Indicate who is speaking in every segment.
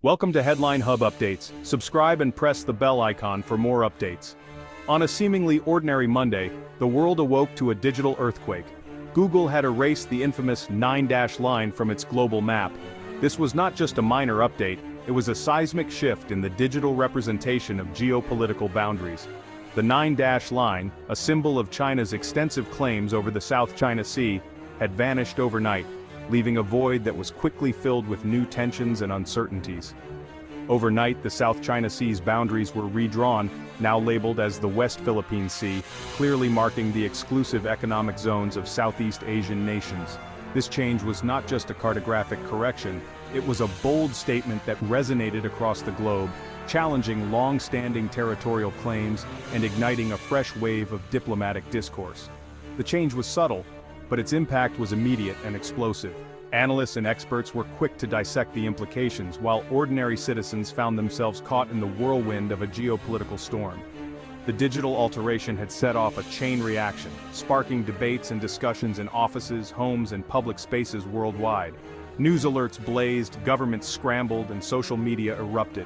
Speaker 1: Welcome to Headline Hub Updates. Subscribe and press the bell icon for more updates. On a seemingly ordinary Monday, the world awoke to a digital earthquake. Google had erased the infamous 9-line from its global map. This was not just a minor update, it was a seismic shift in the digital representation of geopolitical boundaries. The 9-line, a symbol of China's extensive claims over the South China Sea, had vanished overnight, leaving a void that was quickly filled with new tensions and uncertainties. Overnight, the South China Sea's boundaries were redrawn, now labeled as the West Philippine Sea, clearly marking the exclusive economic zones of Southeast Asian nations. This change was not just a cartographic correction, it was a bold statement that resonated across the globe, challenging long-standing territorial claims and igniting a fresh wave of diplomatic discourse. The change was subtle, but its impact was immediate and explosive. Analysts and experts were quick to dissect the implications, while ordinary citizens found themselves caught in the whirlwind of a geopolitical storm. The digital alteration had set off a chain reaction, sparking debates and discussions in offices, homes, and public spaces worldwide. News alerts blazed, governments scrambled, and social media erupted.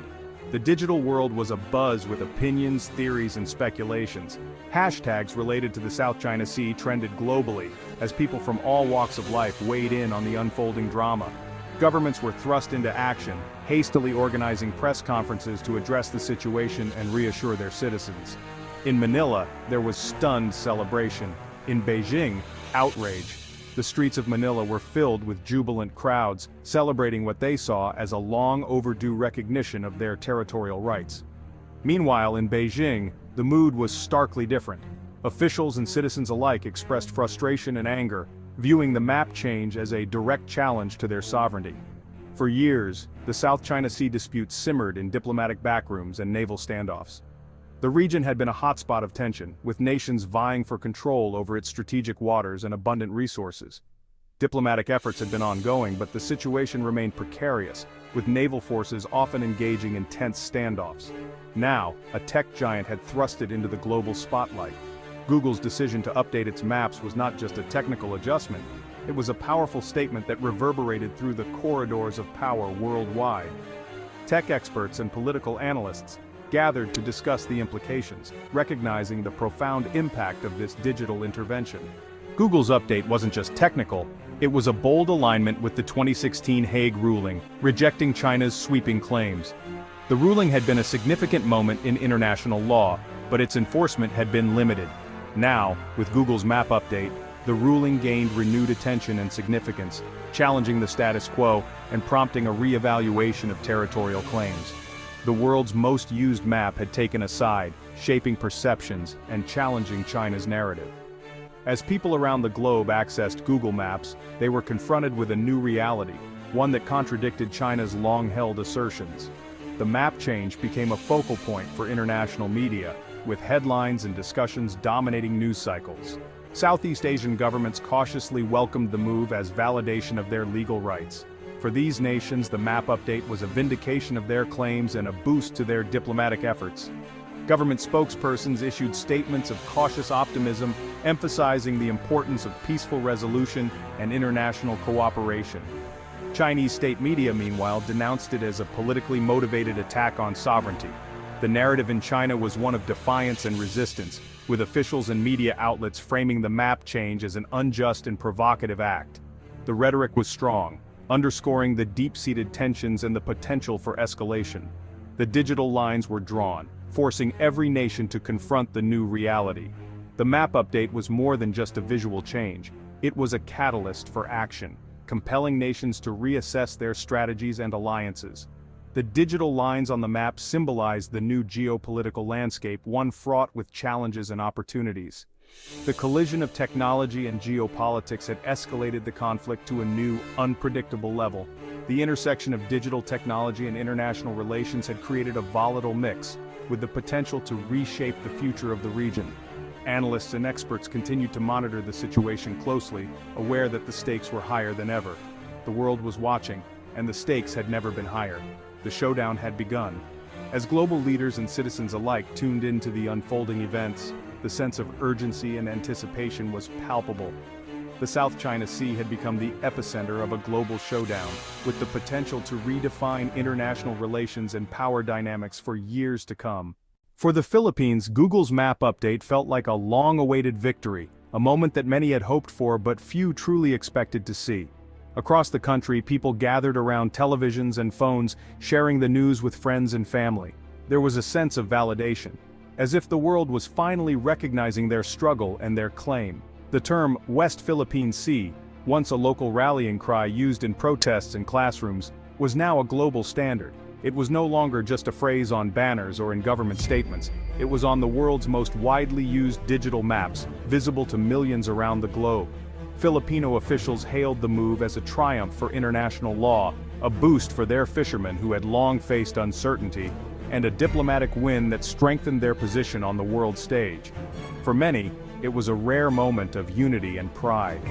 Speaker 1: The digital world was abuzz with opinions, theories, and speculations. Hashtags related to the South China Sea trended globally, as people from all walks of life weighed in on the unfolding drama. Governments were thrust into action, hastily organizing press conferences to address the situation and reassure their citizens. In Manila, there was stunned celebration. In Beijing, outrage. The streets of Manila were filled with jubilant crowds, celebrating what they saw as a long-overdue recognition of their territorial rights. Meanwhile, in Beijing, the mood was starkly different. Officials and citizens alike expressed frustration and anger, viewing the map change as a direct challenge to their sovereignty. For years, the South China Sea dispute simmered in diplomatic backrooms and naval standoffs. The region had been a hotspot of tension, with nations vying for control over its strategic waters and abundant resources. Diplomatic efforts had been ongoing, but the situation remained precarious, with naval forces often engaging in tense standoffs. Now, a tech giant had thrust it into the global spotlight. Google's decision to update its maps was not just a technical adjustment, it was a powerful statement that reverberated through the corridors of power worldwide. Tech experts and political analysts gathered to discuss the implications, recognizing the profound impact of this digital intervention. Google's update wasn't just technical, it was a bold alignment with the 2016 Hague ruling, rejecting China's sweeping claims. The ruling had been a significant moment in international law, but its enforcement had been limited. Now, with Google's map update, the ruling gained renewed attention and significance, challenging the status quo and prompting a re-evaluation of territorial claims. The world's most used map had taken a side, shaping perceptions and challenging China's narrative. As people around the globe accessed Google Maps, they were confronted with a new reality, one that contradicted China's long-held assertions. The map change became a focal point for international media, with headlines and discussions dominating news cycles. Southeast Asian governments cautiously welcomed the move as validation of their legal rights. For these nations, the map update was a vindication of their claims and a boost to their diplomatic efforts. Government spokespersons issued statements of cautious optimism, emphasizing the importance of peaceful resolution and international cooperation. Chinese state media, meanwhile, denounced it as a politically motivated attack on sovereignty. The narrative in China was one of defiance and resistance, with officials and media outlets framing the map change as an unjust and provocative act. The rhetoric was strong, underscoring the deep-seated tensions and the potential for escalation. The digital lines were drawn, forcing every nation to confront the new reality. The map update was more than just a visual change, it was a catalyst for action, compelling nations to reassess their strategies and alliances. The digital lines on the map symbolized the new geopolitical landscape, one fraught with challenges and opportunities. The collision of technology and geopolitics had escalated the conflict to a new, unpredictable level. The intersection of digital technology and international relations had created a volatile mix, with the potential to reshape the future of the region. Analysts and experts continued to monitor the situation closely, aware that the stakes were higher than ever. The world was watching, and the stakes had never been higher. The showdown had begun. As global leaders and citizens alike tuned into the unfolding events, the sense of urgency and anticipation was palpable. the South China Sea had become the epicenter of a global showdown, with the potential to redefine international relations and power dynamics for years to come. For the Philippines, Google's map update felt like a long-awaited victory, a moment that many had hoped for but few truly expected to see. Across the country, people gathered around televisions and phones, sharing the news with friends and family. There was a sense of validation, as if the world was finally recognizing their struggle and their claim. The term West Philippine Sea, once a local rallying cry used in protests and classrooms, was now a global standard. It was no longer just a phrase on banners or in government statements. It was on the world's most widely used digital maps, visible to millions around the globe. Filipino officials hailed the move as a triumph for international law, a boost for their fishermen who had long faced uncertainty, and a diplomatic win that strengthened their position on the world stage. For many, it was a rare moment of unity and pride.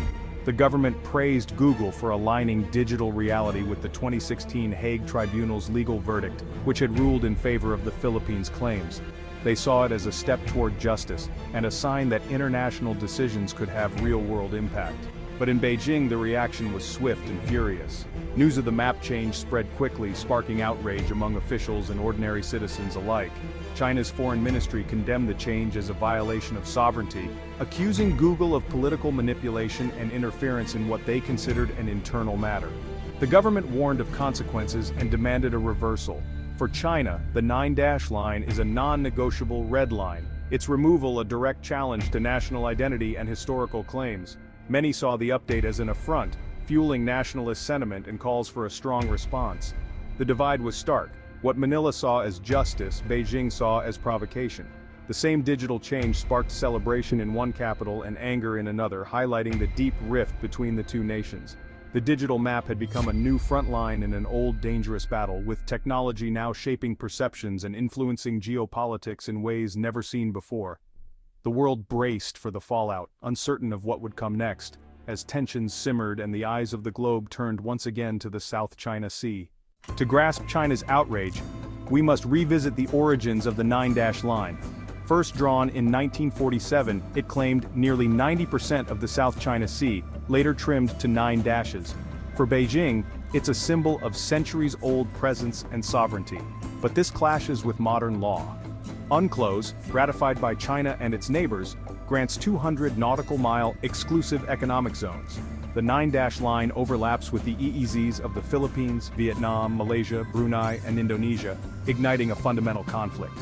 Speaker 1: The government praised Google for aligning digital reality with the 2016 Hague Tribunal's legal verdict, which had ruled in favor of the Philippines' claims. They saw it as a step toward justice, and a sign that international decisions could have real-world impact. But in Beijing, the reaction was swift and furious. News of the map change spread quickly, sparking outrage among officials and ordinary citizens alike. China's foreign ministry condemned the change as a violation of sovereignty, accusing Google of political manipulation and interference in what they considered an internal matter. The government warned of consequences and demanded a reversal. For China, the 9-dash line is a non-negotiable red line, its removal a direct challenge to national identity and historical claims. Many saw the update as an affront, fueling nationalist sentiment and calls for a strong response. The divide was stark. What Manila saw as justice, Beijing saw as provocation. The same digital change sparked celebration in one capital and anger in another, highlighting the deep rift between the two nations. The digital map had become a new front line in an old dangerous battle, with technology now shaping perceptions and influencing geopolitics in ways never seen before. The world braced for the fallout, uncertain of what would come next, as tensions simmered and the eyes of the globe turned once again to the South China Sea. To grasp China's outrage, we must revisit the origins of the 9-dash line. First drawn in 1947, it claimed nearly 90% of the South China Sea, later trimmed to 9 dashes. For Beijing, it's a symbol of centuries-old presence and sovereignty. But this clashes with modern law. UNCLOS, ratified by China and its neighbors, grants 200 nautical mile exclusive economic zones. The 9-dash line overlaps with the EEZs of the Philippines, Vietnam, Malaysia, Brunei, and Indonesia, igniting a fundamental conflict.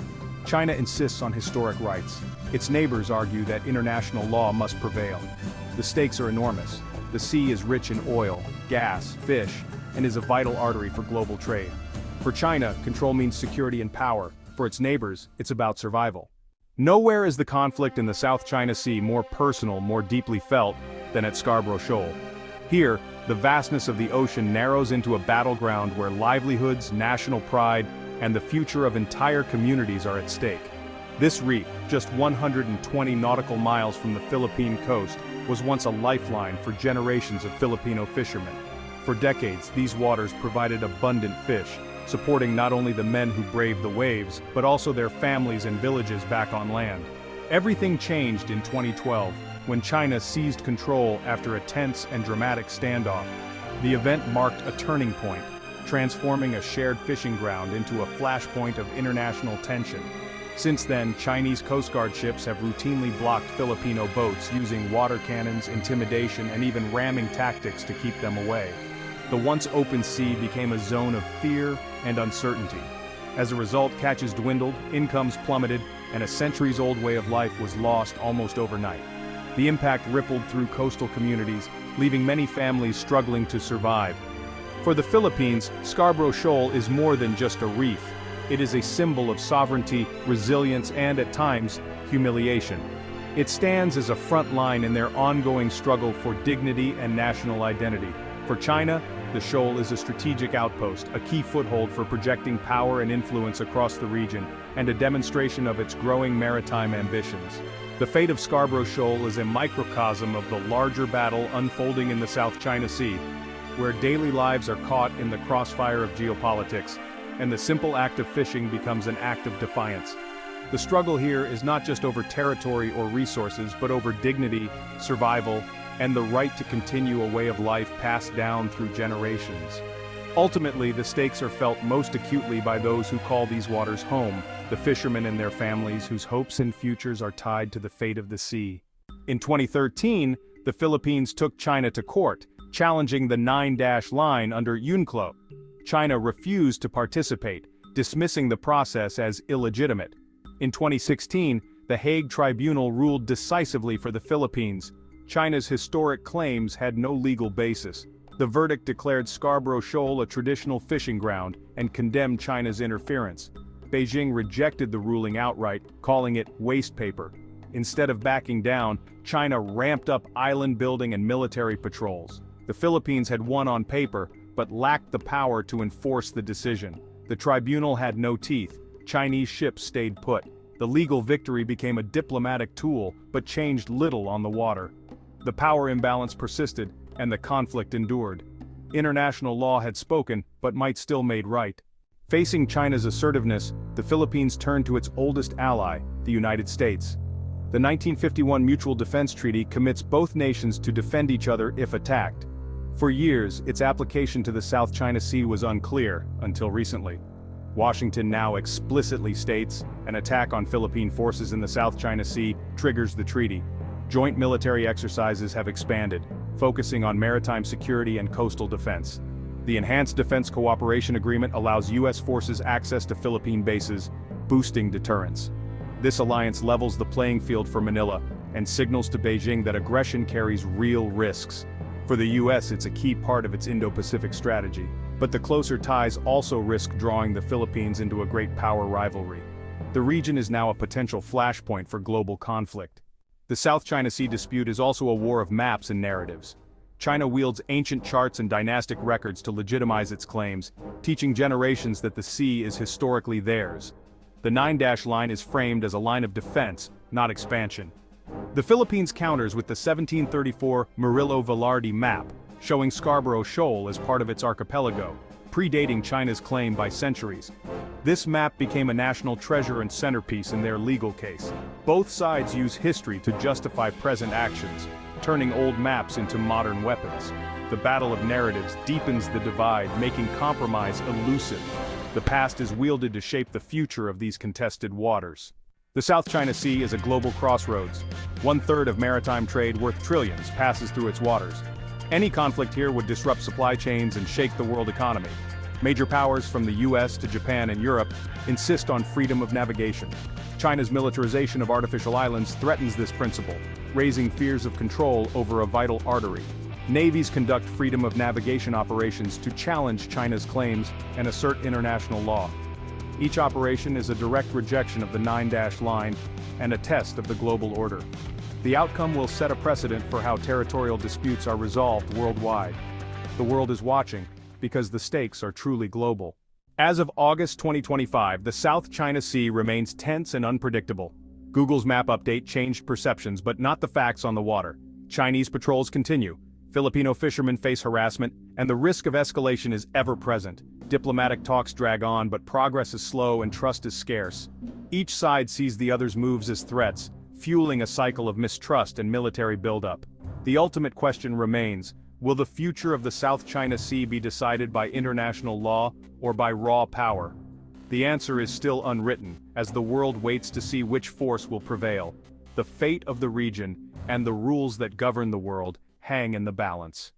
Speaker 1: China insists on historic rights. Its neighbors argue that international law must prevail. The stakes are enormous. The sea is rich in oil, gas, fish, and is a vital artery for global trade. For China, control means security and power. For its neighbors, it's about survival. Nowhere is the conflict in the South China Sea more personal, more deeply felt, than at Scarborough Shoal. Here, the vastness of the ocean narrows into a battleground where livelihoods, national pride, and the future of entire communities are at stake. This reef, just 120 nautical miles from the Philippine coast, was once a lifeline for generations of Filipino fishermen. For decades, these waters provided abundant fish, supporting not only the men who braved the waves, but also their families and villages back on land. Everything changed in 2012, when China seized control after a tense and dramatic standoff. The event marked a turning point, transforming a shared fishing ground into a flashpoint of international tension. Since then, Chinese Coast Guard ships have routinely blocked Filipino boats using water cannons, intimidation, and even ramming tactics to keep them away. The once open sea became a zone of fear and uncertainty. As a result, catches dwindled, incomes plummeted, and a centuries-old way of life was lost almost overnight. The impact rippled through coastal communities, leaving many families struggling to survive. For the Philippines, Scarborough Shoal is more than just a reef. It is a symbol of sovereignty, resilience, and, at times, humiliation. It stands as a front line in their ongoing struggle for dignity and national identity. For China, the shoal is a strategic outpost, a key foothold for projecting power and influence across the region, and a demonstration of its growing maritime ambitions. The fate of Scarborough Shoal is a microcosm of the larger battle unfolding in the South China Sea, where daily lives are caught in the crossfire of geopolitics, and the simple act of fishing becomes an act of defiance. The struggle here is not just over territory or resources, but over dignity, survival, and the right to continue a way of life passed down through generations. Ultimately, the stakes are felt most acutely by those who call these waters home, the fishermen and their families whose hopes and futures are tied to the fate of the sea. In 2013, the Philippines took China to court, challenging the 9-line under UNCLOS. China refused to participate, dismissing the process as illegitimate. In 2016, the Hague Tribunal ruled decisively for the Philippines. China's historic claims had no legal basis. The verdict declared Scarborough Shoal a traditional fishing ground and condemned China's interference. Beijing rejected the ruling outright, calling it waste paper. Instead of backing down, China ramped up island building and military patrols. The Philippines had won on paper, but lacked the power to enforce the decision. The tribunal had no teeth. Chinese ships stayed put. The legal victory became a diplomatic tool, but changed little on the water. The power imbalance persisted, and the conflict endured. International law had spoken, but might still made right. Facing China's assertiveness, the Philippines turned to its oldest ally, the United States. The 1951 Mutual Defense Treaty commits both nations to defend each other if attacked. For years, its application to the South China Sea was unclear, until recently. Washington now explicitly states, an attack on Philippine forces in the South China Sea triggers the treaty. Joint military exercises have expanded, focusing on maritime security and coastal defense. The Enhanced Defense Cooperation Agreement allows U.S. forces access to Philippine bases, boosting deterrence. This alliance levels the playing field for Manila and signals to Beijing that aggression carries real risks. For the U.S., it's a key part of its Indo-Pacific strategy. But the closer ties also risk drawing the Philippines into a great power rivalry. The region is now a potential flashpoint for global conflict. The South China Sea dispute is also a war of maps and narratives. China wields ancient charts and dynastic records to legitimize its claims, teaching generations that the sea is historically theirs. The 9-line is framed as a line of defense, not expansion. The Philippines counters with the 1734 Murillo Velarde map, showing Scarborough Shoal as part of its archipelago, predating China's claim by centuries. This map became a national treasure and centerpiece in their legal case. Both sides use history to justify present actions, turning old maps into modern weapons. The battle of narratives deepens the divide, making compromise elusive. The past is wielded to shape the future of these contested waters. The South China Sea is a global crossroads. 1/3 of maritime trade worth trillions passes through its waters. Any conflict here would disrupt supply chains and shake the world economy. Major powers from the US to Japan and Europe insist on freedom of navigation. China's militarization of artificial islands threatens this principle, raising fears of control over a vital artery. Navies conduct freedom of navigation operations to challenge China's claims and assert international law. Each operation is a direct rejection of the 9-line and a test of the global order. The outcome will set a precedent for how territorial disputes are resolved worldwide. The world is watching, because the stakes are truly global. As of August 2025, the South China Sea remains tense and unpredictable. Google's map update changed perceptions but not the facts on the water. Chinese patrols continue. Filipino fishermen face harassment, and the risk of escalation is ever present. Diplomatic talks drag on, but progress is slow and trust is scarce. Each side sees the other's moves as threats, fueling a cycle of mistrust and military buildup. The ultimate question remains, will the future of the South China Sea be decided by international law or by raw power? The answer is still unwritten, as the world waits to see which force will prevail. The fate of the region, and the rules that govern the world, hang in the balance.